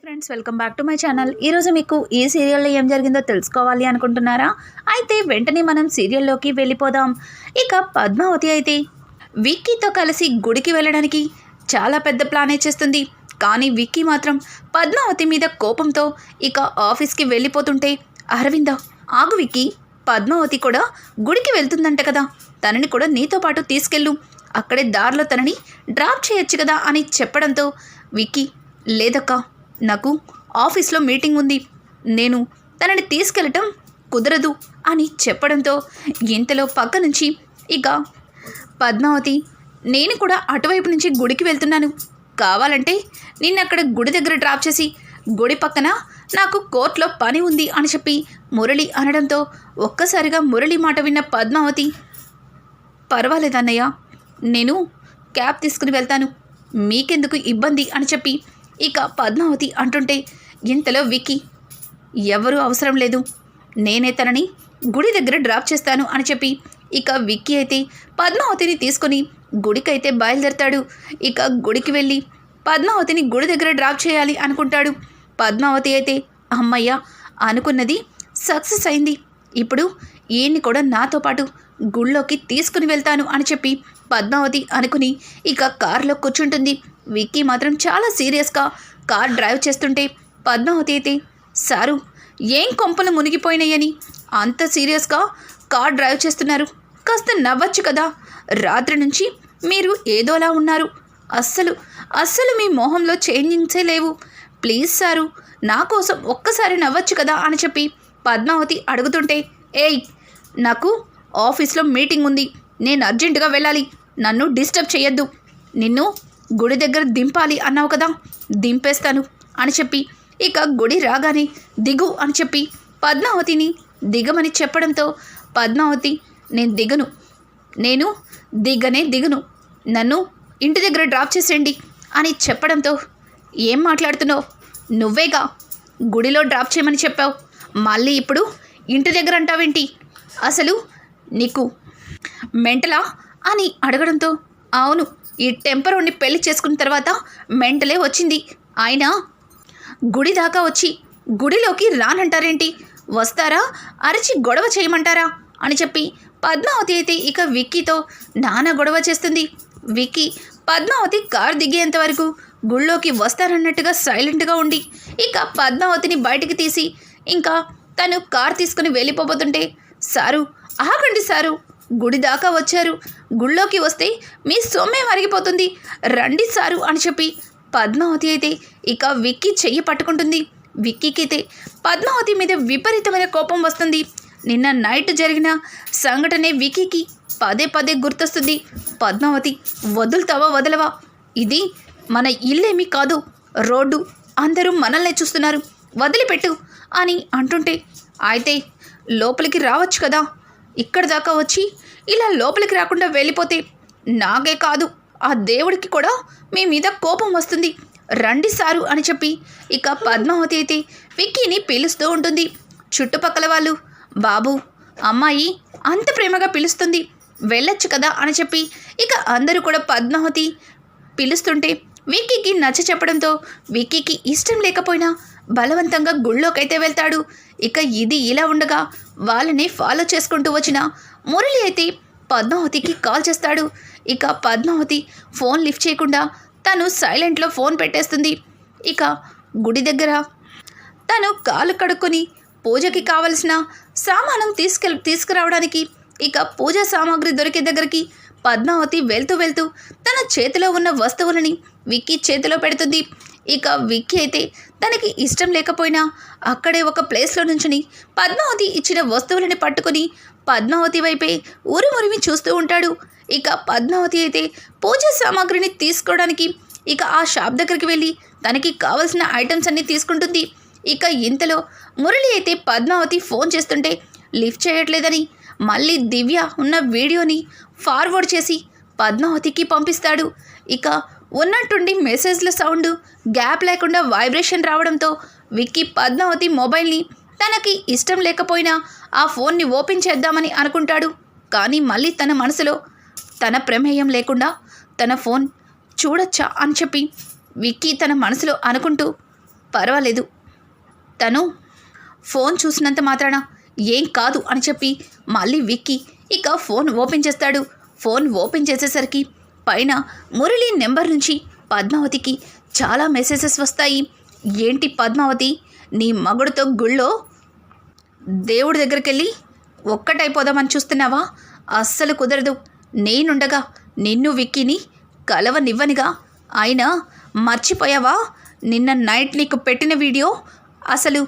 Friends, welcome back to my channel. ఈరోజు మీకు ఈ సీరియల్లో ఏం జరిగిందో తెలుసుకోవాలి అనుకుంటున్నారా? అయితే వెంటనే మనం సీరియల్లోకి వెళ్ళిపోదాం. ఇక పద్మావతి అయితే విక్కీతో కలిసి గుడికి వెళ్ళడానికి చాలా పెద్ద ప్లానే చేస్తుంది. కానీ విక్కీ మాత్రం పద్మావతి మీద కోపంతో ఇక ఆఫీస్కి వెళ్ళిపోతుంటే, అరవింద ఆగు విక్కీ, పద్మావతి కూడా గుడికి వెళ్తుందంట కదా, తనని కూడా నీతో పాటు తీసుకెళ్ళు, అక్కడే దారిలో తనని డ్రాప్ చేయొచ్చు కదా అని చెప్పడంతో విక్కీ, లేదక్కా, నాకు ఆఫీస్లో మీటింగ్ ఉంది, నేను తనని తీసుకెళ్ళటం కుదరదు అని చెప్పడంతో ఇంతలో పక్క నుంచి ఇక పద్మావతి, నేను కూడా అటువైపు నుంచి గుడికి వెళ్తున్నాను, కావాలంటే నిన్న అక్కడ గుడి దగ్గర డ్రాప్ చేసి గుడి పక్కన నాకు కోర్టులో పని ఉంది అని చెప్పి మురళి అనడంతో ఒక్కసారిగా మురళి మాట విన్న పద్మావతి, పర్వాలేదన్నయ్య, నేను క్యాబ్ తీసుకుని వెళ్తాను, మీకెందుకు ఇబ్బంది అని చెప్పి ఇక పద్మావతి అంటుంటే, ఇంతలో విక్కీ, ఎవరూ అవసరం లేదు, నేనే తనని గుడి దగ్గర డ్రాప్ చేస్తాను అని చెప్పి ఇక విక్కీ అయితే పద్మావతిని తీసుకొని గుడికైతే బయలుదేరతాడు. ఇక గుడికి వెళ్ళి పద్మావతిని గుడి దగ్గర డ్రాప్ చేయాలి అనుకుంటాడు. పద్మావతి అయితే, అమ్మయ్య, అనుకున్నది సక్సెస్ అయింది, ఇప్పుడు ఈయన్ని కూడా నాతో పాటు గుళ్ళోకి తీసుకుని వెళ్తాను అని చెప్పి పద్మావతి అనుకుని ఇక కారులో కూర్చుంటుంది. విక్కీ మాత్రం చాలా సీరియస్గా కార్ డ్రైవ్ చేస్తుంటే పద్మావతి అయితే, సారు, ఏం కొంపలు మునిగిపోయినాయని అంత సీరియస్గా కార్ డ్రైవ్ చేస్తున్నారు, కాస్త నవ్వచ్చు కదా, రాత్రి నుంచి మీరు ఏదోలా ఉన్నారు, అస్సలు మీ మొహంలో చేంజింగ్సే లేవు, ప్లీజ్ సారు, నా కోసం ఒక్కసారి నవ్వచ్చు కదా అని చెప్పి పద్మావతి అడుగుతుంటే, ఏయ్, నాకు ఆఫీస్లో మీటింగ్ ఉంది, నేను అర్జెంటుగా వెళ్ళాలి, నన్ను డిస్టర్బ్ చేయొద్దు, నిన్ను గుడి దగ్గర దింపాలి అన్నావు కదా, దింపేస్తాను అని చెప్పి ఇక గుడి రాగానే దిగు అని చెప్పి పద్మావతిని దిగమని చెప్పడంతో పద్మావతి, నేను దిగను, నన్ను ఇంటి దగ్గర డ్రాప్ చేసేయండి అని చెప్పడంతో, ఏం మాట్లాడుతున్నావు, నువ్వేగా గుడిలో డ్రాప్ చేయమని చెప్పావు, మళ్ళీ ఇప్పుడు ఇంటి దగ్గర అంటావేంటి, అసలు నీకు మెంటలా అని అడగడంతో, అవును, ఈ టెంపరోని పెళ్లి చేసుకున్న తర్వాత మెంటలే వచ్చింది, ఆయన గుడి దాకా వచ్చి గుడిలోకి రానంటారేంటి, వస్తారా అరిచి గొడవ చేయమంటారా అని చెప్పి పద్మావతి అయితే ఇక విక్కీతో నానా గొడవ చేస్తుంది. విక్కీ పద్మావతి కారు దిగేంత వరకు గుళ్ళోకి వస్తారన్నట్టుగా సైలెంట్గా ఉండి ఇక పద్మావతిని బయటికి తీసి ఇంకా తను కారు తీసుకుని వెళ్ళిపోతుంటే, సారు, ఆగండి సారు, గుడి దాకా వచ్చారు, గుళ్ళోకి వస్తే మీ సొమ్మే మరిగిపోతుంది, రండి సారు అని చెప్పి పద్మావతి అయితే ఇక విక్కీ చెయ్యి పట్టుకుంటుంది. విక్కీకి అయితే పద్మావతి మీద విపరీతమైన కోపం వస్తుంది. నిన్న నైట్ జరిగిన సంఘటనే విక్కీకి పదే పదే గుర్తొస్తుంది. పద్మావతి, వదులుతావా వదలవా, ఇది మన ఇల్లేమీ కాదు, రోడ్డు, అందరూ మనల్నే చూస్తున్నారు, వదిలిపెట్టు అని అంటుంటే, అయితే లోపలికి రావచ్చు కదా, ఇక్కడ దాకా వచ్చి ఇలా లోపలికి రాకుండా వెళ్ళిపోతే నాకే కాదు, ఆ దేవుడికి కూడా మీ మీద కోపం వస్తుంది, రండి సారు అని చెప్పి ఇక పద్మావతి అయితే విక్కీని పిలుస్తూ ఉంటుంది. చుట్టుపక్కల వాళ్ళు, బాబు, అమ్మాయి అంత ప్రేమగా పిలుస్తుంది, వెళ్ళొచ్చు కదా అని చెప్పి ఇక అందరూ కూడా పద్మావతి పిలుస్తుంటే విక్కీకి నచ్చ చెప్పడంతో విక్కీకి ఇష్టం లేకపోయినా బలవంతంగా గుళ్ళోకైతే వెళ్తాడు. ఇక ఇది ఇలా ఉండగా వాళ్ళని ఫాలో చేసుకుంటూ వచ్చిన మురళి అయితే పద్మావతికి కాల్ చేస్తాడు. ఇక పద్మావతి ఫోన్ లిఫ్ట్ చేయకుండా తను సైలెంట్లో ఫోన్ పెట్టేస్తుంది. ఇక గుడి దగ్గర తను కాలు కడుక్కొని పూజకి కావలసిన సామానం తీసుకురావడానికి ఇక పూజా సామాగ్రి దొరికే దగ్గరికి పద్మావతి వెళ్తూ తన చేతిలో ఉన్న వస్తువులని విక్కీ చేతిలో పెడుతుంది. ఇక విక్కీ అయితే తనకి ఇష్టం లేకపోయినా అక్కడే ఒక ప్లేస్లో నుంచుని పద్మావతి ఇచ్చిన వస్తువులని పట్టుకొని పద్మావతి వైపే ఊరిమురిమి చూస్తూ ఉంటాడు. ఇక పద్మావతి అయితే పూజా సామాగ్రిని తీసుకోవడానికి ఇక ఆ షాప్ దగ్గరికి వెళ్ళి తనకి కావలసిన ఐటమ్స్ అన్నీ తీసుకుంటుంది. ఇక ఇంతలో మురళి అయితే పద్మావతి ఫోన్ చేస్తుంటే లిఫ్ట్ చేయట్లేదని మళ్ళీ దివ్య ఉన్న వీడియోని ఫార్వర్డ్ చేసి పద్మావతికి పంపిస్తాడు. ఇక ఉన్నట్టుండి మెసేజ్ల సౌండ్ గ్యాప్ లేకుండా వైబ్రేషన్ రావడంతో విక్కీ పద్మావతి మొబైల్ని తనకి ఇష్టం లేకపోయినా ఆ ఫోన్ని ఓపెన్ చేద్దామని అనుకుంటాడు. కానీ మళ్ళీ తన మనసులో తన ప్రమేయం లేకుండా తన ఫోన్ చూడొచ్చా అని చెప్పి విక్కీ తన మనసులో అనుకుంటూ పర్వాలేదు, తను ఫోన్ చూసినంత మాత్రాన ఏం కాదు అని చెప్పి మళ్ళీ విక్కీ ఇక ఫోన్ ఓపెన్ చేస్తాడు. ఫోన్ ఓపెన్ చేసేసరికి పైన మురళి నెంబర్ నుంచి పద్మావతికి చాలా మెసేజెస్ వస్తాయి. ఏంటి పద్మావతి, నీ మగుడితో గుళ్ళో దేవుడి దగ్గరికి వెళ్ళి ఒక్కటైపోదామని చూస్తున్నావా? అస్సలు కుదరదు. నేనుండగా నిన్ను విక్కీని కలవనివ్వనిగా. అయినా మర్చిపోయావా నిన్న నైట్ నీకు పెట్టిన వీడియో? అసలు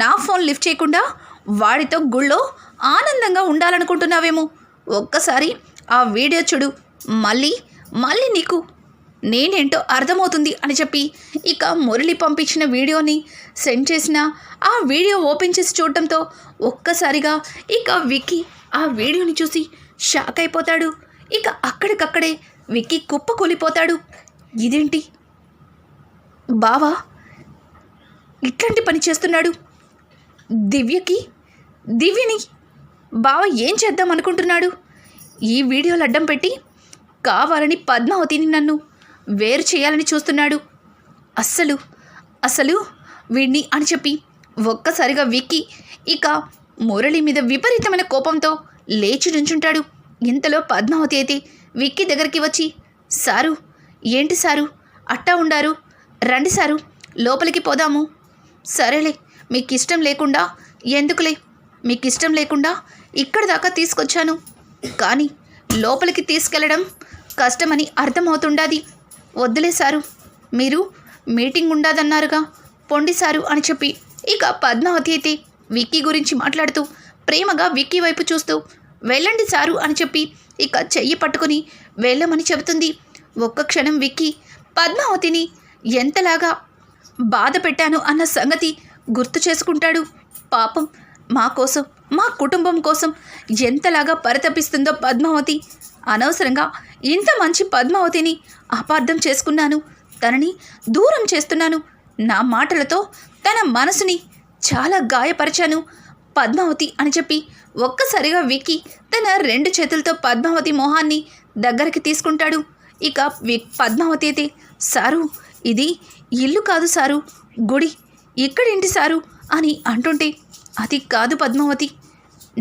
నా ఫోన్ లిఫ్ట్ చేయకుండా వాడితో గుళ్ళో ఆనందంగా ఉండాలనుకుంటున్నావేమో. ఒక్కసారి ఆ వీడియో చూడు, మళ్ళీ మళ్ళీ నీకు నేనేంటో అర్థమవుతుంది అని చెప్పి ఇక మురళి పంపించిన వీడియోని సెండ్ చేసిన ఆ వీడియో ఓపెన్ చేసి చూడటంతో ఒక్కసారిగా ఇక విక్కీ ఆ వీడియోని చూసి షాక్ అయిపోతాడు. ఇక అక్కడికక్కడే విక్కీ కుప్పకూలిపోతాడు. ఇదేంటి బావా ఇట్లాంటి పని చేస్తున్నాడు? దివ్యని బావ ఏం చేద్దాం అనుకుంటున్నాడు? ఈ వీడియోలు అడ్డం పెట్టి కావాలని పద్మావతిని నన్ను వేరు చేయాలని చూస్తున్నాడు. అసలు వీడిని అని చెప్పి ఒక్కసారిగా విక్కీ ఇక మురళి మీద విపరీతమైన కోపంతో లేచి నుంచుంటాడు. ఇంతలో పద్మావతి అయితే విక్కీ దగ్గరికి వచ్చి, సారు ఏంటి సారు అట్టా ఉండారు? రండి సారు, లోపలికి పోదాము. సరేలే, మీకు ఇష్టం లేకుండా ఎందుకులే, మీకు ఇష్టం లేకుండా ఇక్కడ దాకా తీసుకొచ్చాను, కానీ లోపలికి తీసుకెళ్ళడం కష్టమని అర్థమవుతుండాది. వద్దులే సారు, మీరు మీటింగ్ ఉండదన్నారుగా, పొండి సారు అని చెప్పి ఇక పద్మావతి అయితే విక్కీ గురించి మాట్లాడుతూ ప్రేమగా విక్కీ వైపు చూస్తూ వెళ్ళండి సారు అని చెప్పి ఇక చెయ్యి పట్టుకుని వెళ్ళమని చెబుతుంది. ఒక్క క్షణం విక్కీ పద్మావతిని ఎంతలాగా బాధ పెట్టాను అన్న సంగతి గుర్తు చేసుకుంటాడు. పాపం మా కోసం, మా కుటుంబం కోసం ఎంతలాగా పరితపిస్తుందో పద్మావతి. అనవసరంగా ఇంత మంచి పద్మావతిని అపార్థం చేసుకున్నాను, తనని దూరం చేస్తున్నాను. నా మాటలతో తన మనసుని చాలా గాయపరిచాను పద్మావతి అని చెప్పి ఒక్కసారిగా విక్కీ తన 2 చేతులతో పద్మావతి మొహాన్ని దగ్గరికి తీసుకుంటాడు. ఇక పద్మావతి అయితే, సారు ఇది ఇల్లు కాదు సారు, గుడి, ఇక్కడేంటి సారు అని అంటుంటే, అది కాదు పద్మావతి,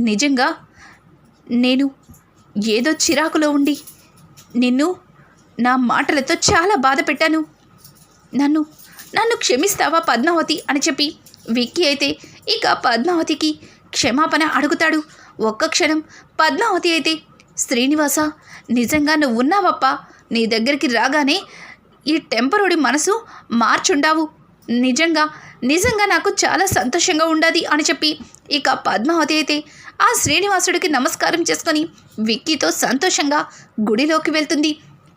నిజంగా నేను ఏదో చిరాకులో ఉండి నిన్ను నా మాటలతో చాలా బాధ పెట్టాను. నన్ను క్షమిస్తావా పద్మావతి అని చెప్పి విక్కీ అయితే ఇక పద్మావతికి క్షమాపణ అడుగుతాడు. ఒక్క క్షణం పద్మావతి అయితే, శ్రీనివాస నిజంగా నువ్వు ఉన్నావప్పా, నీ దగ్గరికి రాగానే ఈ టెంపరోడి మనసు మార్చుండావు, నిజంగా నాకు చాలా సంతోషంగా ఉండాది అని చెప్పి ఇక పద్మావతి అయితే ఆ శ్రీనివాసుడికి నమస్కారం చేసుకొని విక్కీతో సంతోషంగా గుడిలోకి వెళ్తుంది.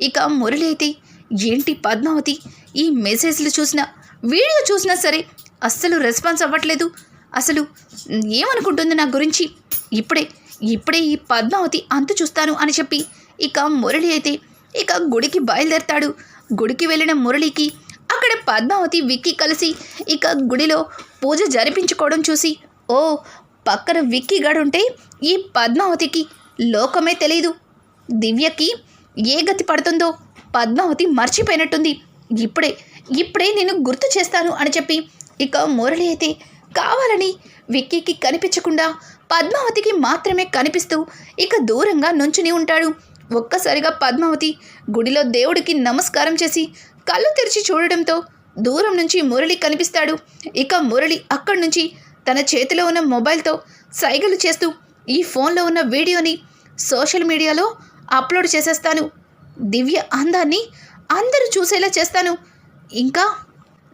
ఇక మురళి అయితే, ఏంటి పద్మావతి ఈ మెసేజ్లు చూసినా వీడియో చూసినా సరే అస్సలు రెస్పాన్స్ అవ్వట్లేదు, అసలు ఏమనుకుంటుంది నా గురించి? ఇప్పుడే ఈ పద్మావతి అంతు చూస్తాను అని చెప్పి ఇక మురళి అయితే ఇక గుడికి బయలుదేరతాడు. గుడికి వెళ్ళిన మురళికి అక్కడ పద్మావతి విక్కీ కలిసి ఇక గుడిలో పూజ జరిపించుకోవడం చూసి, ఓ పక్కన విక్కీ గడుంటే ఈ పద్మావతికి లోకమే తెలీదు, దివ్యకి ఏ గతి పడుతుందో పద్మావతి మర్చిపోయినట్టుంది, ఇప్పుడే నేను గుర్తు చేస్తాను అని చెప్పి ఇక మురళి అయితే కావాలని విక్కీకి కనిపించకుండా పద్మావతికి మాత్రమే కనిపిస్తూ ఇక దూరంగా నుంచుని ఉంటాడు. ఒక్కసారిగా పద్మావతి గుడిలో దేవుడికి నమస్కారం చేసి కళ్ళు తెరిచి చూడడంతో దూరం నుంచి మురళి కనిపిస్తాడు. ఇక మురళి అక్కడి నుంచి తన చేతిలో ఉన్న మొబైల్తో సైగలు చేస్తూ, ఈ ఫోన్లో ఉన్న వీడియోని సోషల్ మీడియాలో అప్లోడ్ చేసేస్తాను, దివ్య అందాన్ని అందరూ చూసేలా చేస్తాను, ఇంకా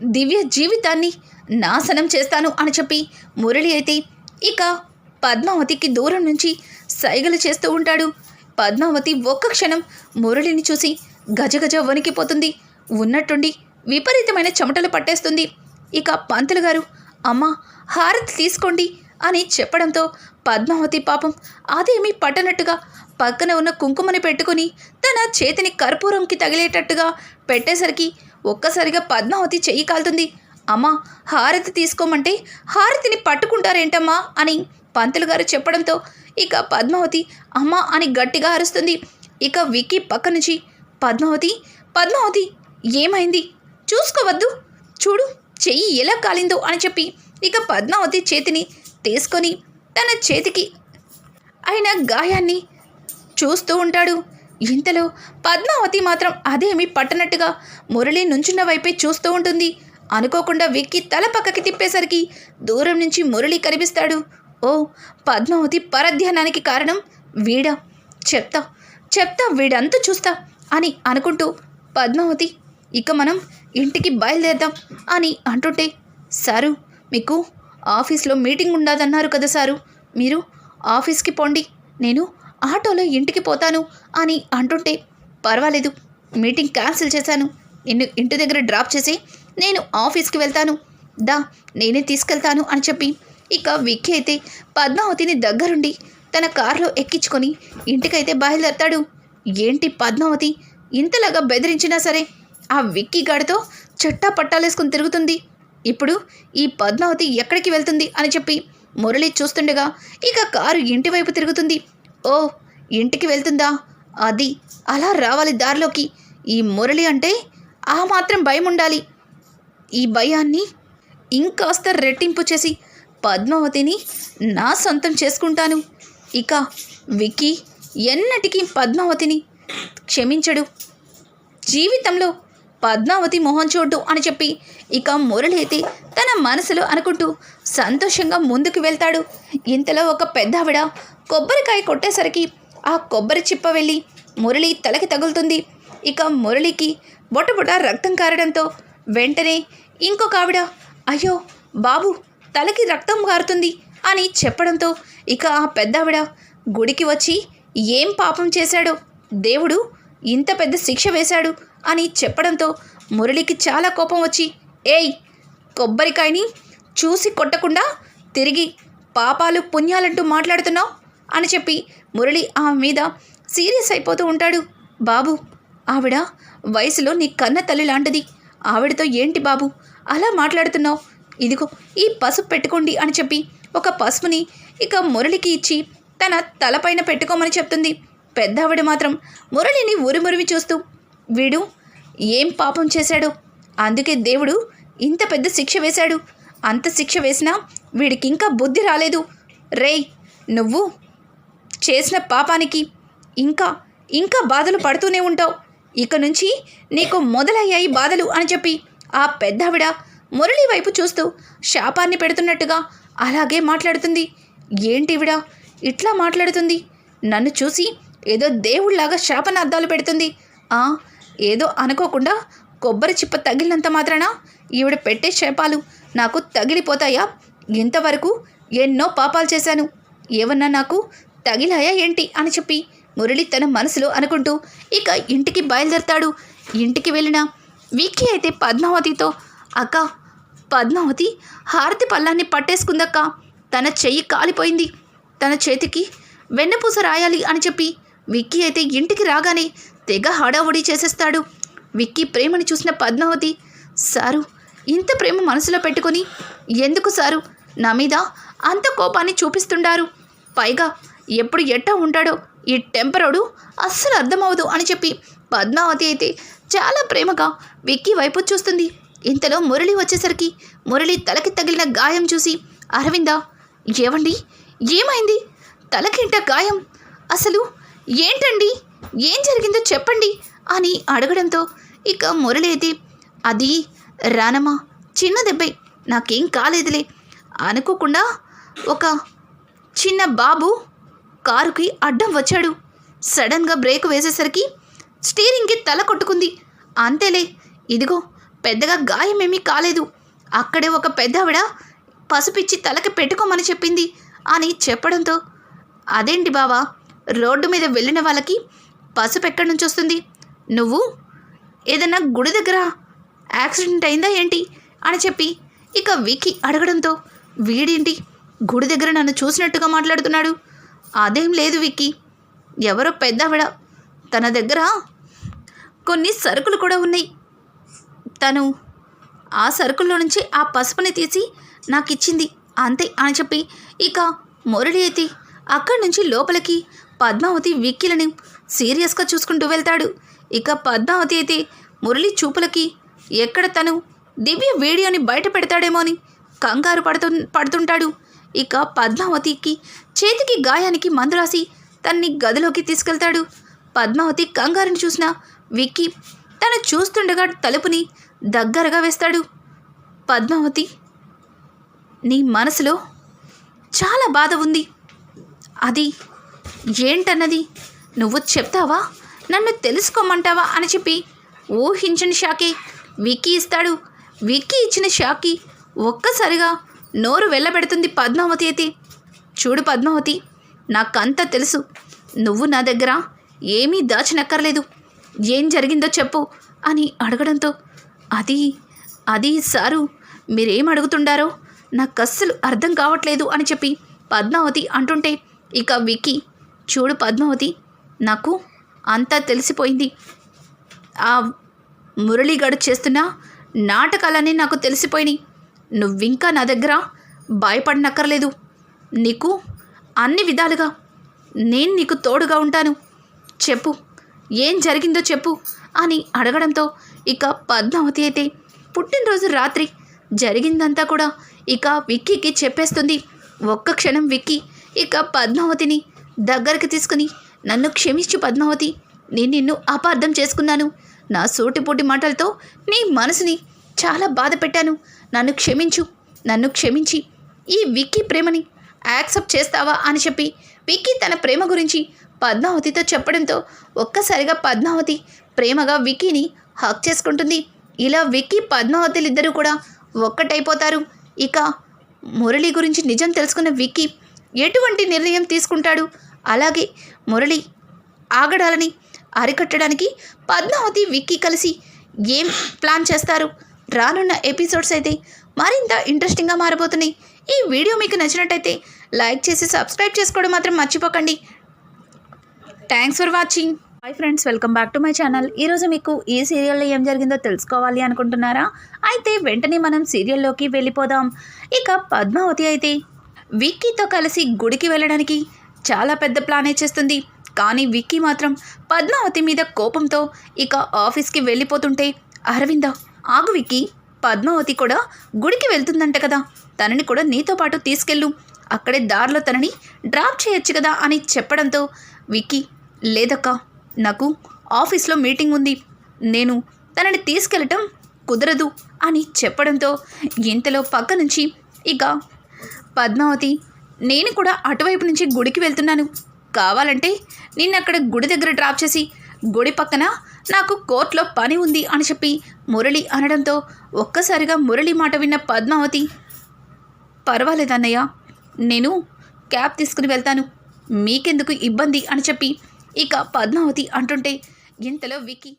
దివ్య జీవితాన్ని నాశనం చేస్తాను అని చెప్పి మురళి అయితే ఇక పద్మావతికి దూరం నుంచి సైగలు చేస్తూ ఉంటాడు. పద్మావతి ఒక్క క్షణం మురళిని చూసి గజగజ వణికిపోతుంది. ఉన్నట్టుండి విపరీతమైన చెమటలు పట్టేస్తుంది. ఇక పంతులు గారు, అమ్మ హారతి తీసుకోండి అని చెప్పడంతో పద్మావతి పాపం అదేమీ పట్టనట్టుగా పక్కన ఉన్న కుంకుమని పెట్టుకుని తన చేతిని కర్పూరంకి తగిలేటట్టుగా పెట్టేసరికి ఒక్కసారిగా పద్మావతి చెయ్యి కాలుతుంది. అమ్మ హారతి తీసుకోమంటే హారతిని పట్టుకుంటారేంటమ్మా అని పంతులు గారు చెప్పడంతో ఇక పద్మావతి అమ్మ అని గట్టిగా అరుస్తుంది. ఇక విక్కీ పక్క నుంచి, పద్మావతి ఏమైంది? చూసుకోవద్దు, చూడు చెయ్యి ఎలా కాలిందో అని చెప్పి ఇక పద్మావతి చేతిని తీసుకొని తన చేతికి అయిన గాయాన్ని చూస్తూ ఉంటాడు. ఇంతలో పద్మావతి మాత్రం అదేమీ పట్టనట్టుగా మురళి నుంచున్న వైపే చూస్తూ ఉంటుంది. అనుకోకుండా విక్కీ తల పక్కకి తిప్పేసరికి దూరం నుంచి మురళి కనిపిస్తాడు. ఓ, పద్మావతి పరధ్యానానికి కారణం వీడా, చెప్తా వీడంతా చూస్తా అని అనుకుంటూ పద్మావతి ఇక మనం ఇంటికి బయలుదేరదాం అని అంటుంటే, సారు మీకు ఆఫీస్లో మీటింగ్ ఉండదన్నారు కదా సారు, మీరు ఆఫీస్కి పోండి, నేను ఆటోలో ఇంటికి పోతాను అని అంటుంటే, పర్వాలేదు మీటింగ్ క్యాన్సిల్ చేశాను, నిన్ను ఇంటి దగ్గర డ్రాప్ చేసి నేను ఆఫీస్కి వెళ్తాను, దా నేనే తీసుకెళ్తాను అని చెప్పి ఇక విక్కీ అయితే పద్మావతిని దగ్గరుండి తన కారులో ఎక్కించుకొని ఇంటికైతే బయలుదేరతాడు. ఏంటి పద్మావతి ఇంతలాగా బెదిరించినా సరే ఆ విక్కీ గాడితో చట్టా పట్టాలేసుకుని తిరుగుతుంది, ఇప్పుడు ఈ పద్మావతి ఎక్కడికి వెళ్తుంది అని చెప్పి మురళి చూస్తుండగా ఇక కారు ఇంటి వైపు తిరుగుతుంది. ఓ, ఇంటికి వెళ్తుందా, అది అలా రావాలి దారిలోకి, ఈ మురళి అంటే ఆ మాత్రం భయం ఉండాలి, ఈ భయాన్ని ఇంకాస్త రెట్టింపు చేసి పద్మావతిని నా సొంతం చేసుకుంటాను. ఇక విక్కీ ఎన్నటికీ పద్మావతిని క్షమించడు, జీవితంలో పద్మావతి మొహం చూడ్డు అని చెప్పి ఇక మురళి అయితే తన మనసులో అనుకుంటూ సంతోషంగా ముందుకు వెళ్తాడు. ఇంతలో ఒక పెద్దావిడ కొబ్బరికాయ కొట్టేసరికి ఆ కొబ్బరి చిప్ప వెళ్ళి మురళి తలకి తగులుతుంది. ఇక మురళికి బొటబొట రక్తం కారడంతో వెంటనే ఇంకొక ఆవిడ అయ్యో బాబు తలకి రక్తం కారుతుంది అని చెప్పడంతో ఇక ఆ పెద్దావిడ గుడికి వచ్చి ఏం పాపం చేశాడో దేవుడు ఇంత పెద్ద శిక్ష వేశాడు అని చెప్పడంతో మురళికి చాలా కోపం వచ్చి, ఏయ్ కొబ్బరికాయని చూసి కొట్టకుండా తిరిగి పాపాలు పుణ్యాలంటూ మాట్లాడుతున్నావు అని చెప్పి మురళి ఆమె మీద సీరియస్ అయిపోతూ ఉంటాడు. బాబు ఆవిడ వయసులో నీ కన్న తల్లి లాంటిది, ఆవిడతో ఏంటి బాబు అలా మాట్లాడుతున్నావు, ఇదిగో ఈ పసుపు పెట్టుకోండి అని చెప్పి ఒక పసుపుని ఇక మురళికి ఇచ్చి తన తలపైన పెట్టుకోమని చెప్తుంది. పెద్దావిడ మాత్రం మురళిని ఉరిమురిమి చూస్తూ, వీడు ఏం పాపం చేశాడు, అందుకే దేవుడు ఇంత పెద్ద శిక్ష వేశాడు, అంత శిక్ష వేసినా వీడికి ఇంకా బుద్ధి రాలేదు, రేయ్ నువ్వు చేసిన పాపానికి ఇంకా ఇంకా బాధలు పడుతూనే ఉంటావు, ఇక నుంచి నీకు మొదలయ్యాయి బాధలు అని చెప్పి ఆ పెద్దావిడ మురళి వైపు చూస్తూ శాపాన్ని పెడుతున్నట్టుగా అలాగే మాట్లాడుతుంది. ఏంటివిడ ఇట్లా మాట్లాడుతుంది, నన్ను చూసి ఏదో దేవుళ్లాగా శాపనార్థాలు పెడుతుంది, ఏదో అనుకోకుండా కొబ్బరి చిప్ప తగిలినంత మాత్రాన ఈవిడ పెట్టే శాపాలు నాకు తగిలిపోతాయా, ఇంతవరకు ఎన్నో పాపాలు చేశాను, ఏమన్నా నాకు తగిలాయా ఏంటి అని చెప్పి మురళి తన మనసులో అనుకుంటూ ఇక ఇంటికి బయలుదేరతాడు. ఇంటికి వెళ్ళిన విక్కీ అయితే పద్మావతితో, అక్క పద్మావతి హారతి పళ్ళాన్ని పట్టేసుకుందక్క, తన చెయ్యి కాలిపోయింది, తన చేతికి వెన్నపూస రాయాలి అని చెప్పి విక్కీ అయితే ఇంటికి రాగానే తెగ హడావుడి చేసేస్తాడు. విక్కీ ప్రేమని చూసిన పద్మావతి, సారు ఇంత ప్రేమ మనసులో పెట్టుకొని ఎందుకు సారు నా మీద అంత కోపాన్ని చూపిస్తుండారు, పైగా ఎప్పుడు ఎట్టా ఉంటాడో ఈ టెంపరోడు అస్సలు అర్థమవదు అని చెప్పి పద్మావతి అయితే చాలా ప్రేమగా విక్కీ వైపు చూస్తుంది. ఇంతలో మురళి వచ్చేసరికి మురళి తలకి తగిలిన గాయం చూసి, అరవిందా ఏవండి ఏమైంది, తలకింట గాయం, అసలు ఏంటండి ఏం జరిగిందో చెప్పండి అని అడగడంతో ఇక మురళి అయితే, అది రానమ్మా చిన్న దెబ్బే, నాకేం కాలేదులే, అనుకోకుండా ఒక చిన్న బాబు కారుకి అడ్డం వచ్చాడు, సడన్గా బ్రేక్ వేసేసరికి స్టీరింగ్కి తల కొట్టుకుంది, అంతేలే, ఇదిగో పెద్దగా గాయమేమీ కాలేదు, అక్కడే ఒక పెద్దావిడ పసుపిచ్చి తలకి పెట్టుకోమని చెప్పింది అని చెప్పడంతో, అదేంటి బావా రోడ్డు మీద వెళ్ళిన వాళ్ళకి పసుపు ఎక్కడి నుంచి వస్తుంది, నువ్వు ఏదన్నా గుడి దగ్గర యాక్సిడెంట్ అయిందా ఏంటి అని చెప్పి ఇక విక్కీ అడగడంతో, వీడేంటి గుడి దగ్గర నన్ను చూసినట్టుగా మాట్లాడుతున్నాడు, అదేం లేదు విక్కీ, ఎవరో పెద్దావిడ తన దగ్గర కొన్ని సరుకులు కూడా ఉన్నాయి, తను ఆ సరుకుల్లో నుంచి ఆ పసుపుని తీసి నాకు ఇచ్చింది అంతే అని చెప్పి ఇక మురళి అయితే అక్కడి నుంచి లోపలికి పద్మావతి విక్కీలని సీరియస్గా చూసుకుంటూ వెళ్తాడు. ఇక పద్మావతి అయితే మురళి చూపులకి ఎక్కడ తను దివ్య వీడియోని బయట పెడతాడేమో అని కంగారు పడుతుంటాడు. ఇక పద్మావతికి చేతికి గాయానికి మందు రాసి తన్ని గదిలోకి తీసుకెళ్తాడు. పద్మావతి కంగారుని చూసిన విక్కీ తను చూస్తుండగా తలుపుని దగ్గరగా వేస్తాడు. పద్మావతి, నీ మనసులో చాలా బాధ ఉంది. అది ఏంటన్నది నువ్వు చెప్తావా, నన్ను తెలుసుకోమంటావా అని చెప్పి ఊహించని షాకే విక్కీ ఇస్తాడు. విక్కీ ఇచ్చిన షాక్కి ఒక్కసారిగా నోరు వెళ్ళబెడుతుంది పద్మావతి. అయితే చూడు పద్మావతి, నాకంతా తెలుసు. నువ్వు నా దగ్గర ఏమీ దాచనక్కర్లేదు. ఏం జరిగిందో చెప్పు అని అడగడంతో అది సారు, మీరేం అడుగుతుండారో నాకు అస్సలు అర్థం కావట్లేదు అని చెప్పి పద్మావతి అంటుంటే ఇక విక్కీ, చూడు పద్మావతి, నాకు అంతా తెలిసిపోయింది. ఆ మురళీగాడు చేస్తున్న నాటకాలన్నీ నాకు తెలిసిపోయినాయి. నువ్వింకా నా దగ్గర భయపడనక్కర్లేదు. నీకు అన్ని విధాలుగా నేను నీకు తోడుగా ఉంటాను. చెప్పు, ఏం జరిగిందో చెప్పు అని అడగడంతో ఇక పద్మావతి అయితే పుట్టినరోజు రాత్రి జరిగిందంతా కూడా ఇక విక్కీకి చెప్పేస్తుంది. ఒక్క క్షణం విక్కీ ఇక పద్మావతిని దగ్గరికి తీసుకుని, నన్ను క్షమించు పద్మావతి, నేను నిన్ను అపార్థం చేసుకున్నాను. నా సూటిపోటి మాటలతో నీ మనసుని చాలా బాధ పెట్టాను. నన్ను క్షమించి ఈ విక్కీ ప్రేమని యాక్సెప్ట్ చేస్తావా అని చెప్పి విక్కీ తన ప్రేమ గురించి పద్మావతితో చెప్పడంతో ఒక్కసారిగా పద్మావతి ప్రేమగా విక్కీని హక్ చేసుకుంటుంది. ఇలా విక్కీ పద్మావతిలిద్దరూ కూడా ఒక్కటైపోతారు. ఇక మురళి గురించి నిజం తెలుసుకున్న విక్కీ ఎటువంటి నిర్ణయం తీసుకుంటాడు, అలాగే మురళి ఆగడాలని అరికట్టడానికి పద్మావతి విక్కీ కలిసి ఏం ప్లాన్ చేస్తారు, రానున్న ఎపిసోడ్స్ అయితే మరింత ఇంట్రెస్టింగ్గా మారబోతున్నాయి. ఈ వీడియో మీకు నచ్చినట్టయితే లైక్ చేసి సబ్స్క్రైబ్ చేసుకోవడం మాత్రం మర్చిపోకండి. Thanks for watching. Hi friends, welcome back to my channel. ఈరోజు మీకు ఈ సీరియల్లో ఏం జరిగిందో తెలుసుకోవాలి అనుకుంటున్నారా? అయితే వెంటనే మనం సీరియల్లోకి వెళ్ళిపోదాం. ఇక పద్మావతి అయితే విక్కీతో కలిసి గుడికి వెళ్ళడానికి చాలా పెద్ద ప్లానే చేస్తుంది. కానీ విక్కీ మాత్రం పద్మావతి మీద కోపంతో ఇక ఆఫీస్కి వెళ్ళిపోతుంటే, అరవింద ఆగు విక్కీ, పద్మావతి కూడా గుడికి వెళ్తుందంట కదా, తనని కూడా నీతో పాటు తీసుకెళ్ళు, అక్కడే దారిలో తనని డ్రాప్ చేయొచ్చు కదా అని చెప్పడంతో విక్కీ, లేదక్కా, నాకు ఆఫీస్లో మీటింగ్ ఉంది, నేను తనని తీసుకెళ్ళటం కుదరదు అని చెప్పడంతో ఇంతలో పక్క నుంచి ఇక పద్మావతి, నేను కూడా అటువైపు నుంచి గుడికి వెళ్తున్నాను, కావాలంటే నిన్ను అక్కడ గుడి దగ్గర డ్రాప్ చేసి గుడి పక్కన నాకు కోర్టులో పని ఉంది అని చెప్పి మురళి అనడంతో ఒక్కసారిగా మురళి మాట విన్న పద్మావతి, పర్వాలేదన్నయ్య, నేను క్యాబ్ తీసుకుని వెళ్తాను, మీకెందుకు ఇబ్బంది అని చెప్పి ఇక పద్మావతి అంటుంటే ఇంతలో విక్కీ